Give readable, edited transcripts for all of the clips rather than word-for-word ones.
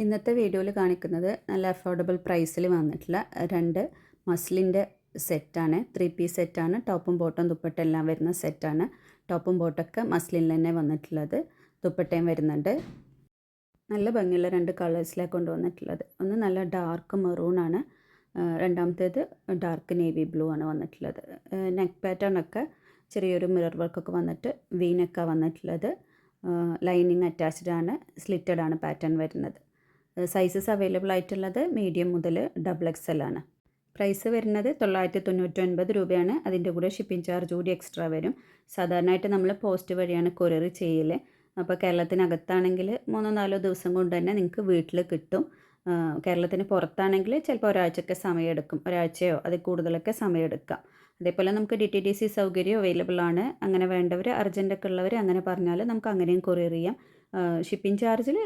ഇന്നത്തെ വീഡിയോയിൽ കാണിക്കുന്നത് നല്ല അഫോർഡബിൾ പ്രൈസിൽ വന്നിട്ടുള്ള 2 മസ്ലിൻ്റെ സെറ്റാണ്. 3 പീസ് സെറ്റാണ്. ടോപ്പും ബോട്ടും ദുപ്പട്ട എല്ലാം വരുന്ന സെറ്റാണ്. ടോപ്പും ബോട്ടൊക്കെ മസ്ലിനിൽ തന്നെ വന്നിട്ടുള്ളത്. ദുപ്പട്ടയും വരുന്നുണ്ട്. നല്ല ഭംഗിയുള്ള 2 കളേഴ്സിലാണ് കൊണ്ടുവന്നിട്ടുള്ളത്. ഒന്ന് നല്ല ഡാർക്ക് മെറൂണാണ്, രണ്ടാമത്തേത് ഡാർക്ക് നേവി ബ്ലൂ ആണ് വന്നിട്ടുള്ളത്. നെക്ക് പാറ്റേൺ ഒക്കെ ചെറിയൊരു മിറർ വർക്കൊക്കെ വന്നിട്ട് വീനൊക്കെ വന്നിട്ടുള്ളത്. ലൈനിങ് അറ്റാച്ച്ഡ് ആണ്, സ്ലിറ്റഡ് ആണ് പാറ്റേൺ വരുന്നത്. സൈസസ് അവൈലബിൾ ആയിട്ടുള്ളത് മീഡിയം മുതൽ XXL ആണ്. പ്രൈസ് വരുന്നത് 999 രൂപയാണ്. അതിൻ്റെ കൂടെ ഷിപ്പിംഗ് ചാർജ് കൂടി എക്സ്ട്രാ വരും. സാധാരണയായിട്ട് നമ്മൾ പോസ്റ്റ് വഴിയാണ് കൊറിയർ ചെയ്യൽ. അപ്പോൾ കേരളത്തിനകത്താണെങ്കിൽ 3-4 ദിവസം കൊണ്ട് തന്നെ നിങ്ങൾക്ക് വീട്ടിൽ കിട്ടും. കേരളത്തിന് പുറത്താണെങ്കിൽ ചിലപ്പോൾ ഒരാഴ്ചയൊക്കെ സമയമെടുക്കും, ഒരാഴ്ചയോ അതിൽ കൂടുതലൊക്കെ സമയമെടുക്കാം. അതേപോലെ നമുക്ക് DTDC സൗകര്യം അവൈലബിൾ ആണ്. അങ്ങനെ വേണ്ടവർ, അർജൻറ്റൊക്കെ ഉള്ളവർ അങ്ങനെ പറഞ്ഞാൽ നമുക്ക് അങ്ങനെയും കൊറിയർ ചെയ്യാം. ഷിപ്പിംഗ് ചാർജിൽ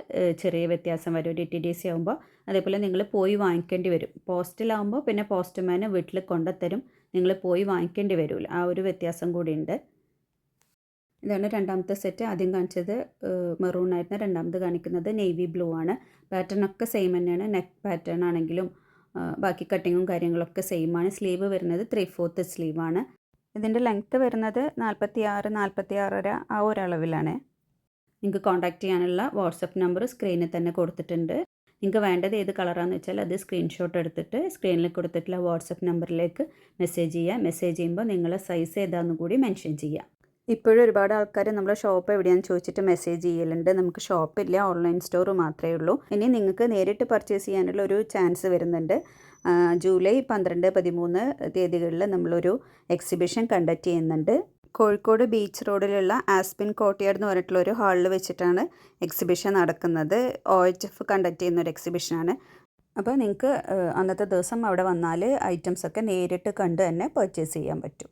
ചെറിയ വ്യത്യാസം വരും DTDC ആകുമ്പോൾ. അതേപോലെ നിങ്ങൾ പോയി വാങ്ങിക്കേണ്ടി വരും. പോസ്റ്റിലാകുമ്പോൾ പിന്നെ പോസ്റ്റ്മാൻ വീട്ടിൽ കൊണ്ടുത്തരും, നിങ്ങൾ പോയി വാങ്ങിക്കേണ്ടി വരില്ല. ആ ഒരു വ്യത്യാസം കൂടിയുണ്ട്. ഇതാണ് രണ്ടാമത്തെ സെറ്റ്. ആദ്യം കാണിച്ചത് മെറൂൺ ആയിരുന്നു, രണ്ടാമത് കാണിക്കുന്നത് നേവി ബ്ലൂ ആണ്. പാറ്റേൺ ഒക്കെ സെയിം തന്നെയാണ്. നെക്ക് പാറ്റേൺ ആണെങ്കിലും ബാക്കി കട്ടിങ്ങും കാര്യങ്ങളൊക്കെ സെയിം ആണ്. സ്ലീവ് വരുന്നത് 3/4 സ്ലീവാണ്. ഇതിൻ്റെ ലെങ്ത്ത് വരുന്നത് 46-46.5 ആ ഒരളവിലാണ്. നിങ്ങൾക്ക് കോൺടാക്റ്റ് ചെയ്യാനുള്ള വാട്സപ്പ് നമ്പർ സ്ക്രീനിൽ തന്നെ കൊടുത്തിട്ടുണ്ട്. നിങ്ങൾക്ക് വേണ്ടത് ഏത് കളറാണെന്ന് വെച്ചാൽ അത് സ്ക്രീൻഷോട്ട് എടുത്തിട്ട് സ്ക്രീനിൽ കൊടുത്തിട്ടുള്ള വാട്സപ്പ് നമ്പറിലേക്ക് മെസ്സേജ് ചെയ്യുക. മെസ്സേജ് ചെയ്യുമ്പോൾ നിങ്ങളെ സൈസ് ഏതാണെന്ന് കൂടി മെൻഷൻ ചെയ്യുക. ഇപ്പോഴും ഒരുപാട് ആൾക്കാർ നമ്മളെ ഷോപ്പ് എവിടെയാണെന്ന് ചോദിച്ചിട്ട് മെസ്സേജ് ചെയ്യലുണ്ട്. നമുക്ക് ഷോപ്പില്ല, ഓൺലൈൻ സ്റ്റോർ മാത്രമേ ഉള്ളൂ. ഇനി നിങ്ങൾക്ക് നേരിട്ട് പർച്ചേസ് ചെയ്യാനുള്ള ഒരു ചാൻസ് വരുന്നുണ്ട്. ജൂലൈ 12-13 തീയതികളിൽ നമ്മളൊരു എക്സിബിഷൻ കണ്ടക്ട് ചെയ്യുന്നുണ്ട്. കോഴിക്കോട് ബീച്ച് റോഡിലുള്ള ആസ്പിൻ കോർട്ട്യാർഡ് എന്ന് പറഞ്ഞിട്ടുള്ള ഒരു ഹാളിൽ വെച്ചിട്ടാണ് എക്സിബിഷൻ നടക്കുന്നത്. OHF കണ്ടക്ട് ചെയ്യുന്ന ഒരു എക്സിബിഷനാണ്. അപ്പോൾ നിങ്ങൾക്ക് അന്നത്തെ ദിവസം അവിടെ വന്നാൽ ഐറ്റംസൊക്കെ നേരിട്ട് കണ്ട് തന്നെ പർച്ചേസ് ചെയ്യാൻ പറ്റും.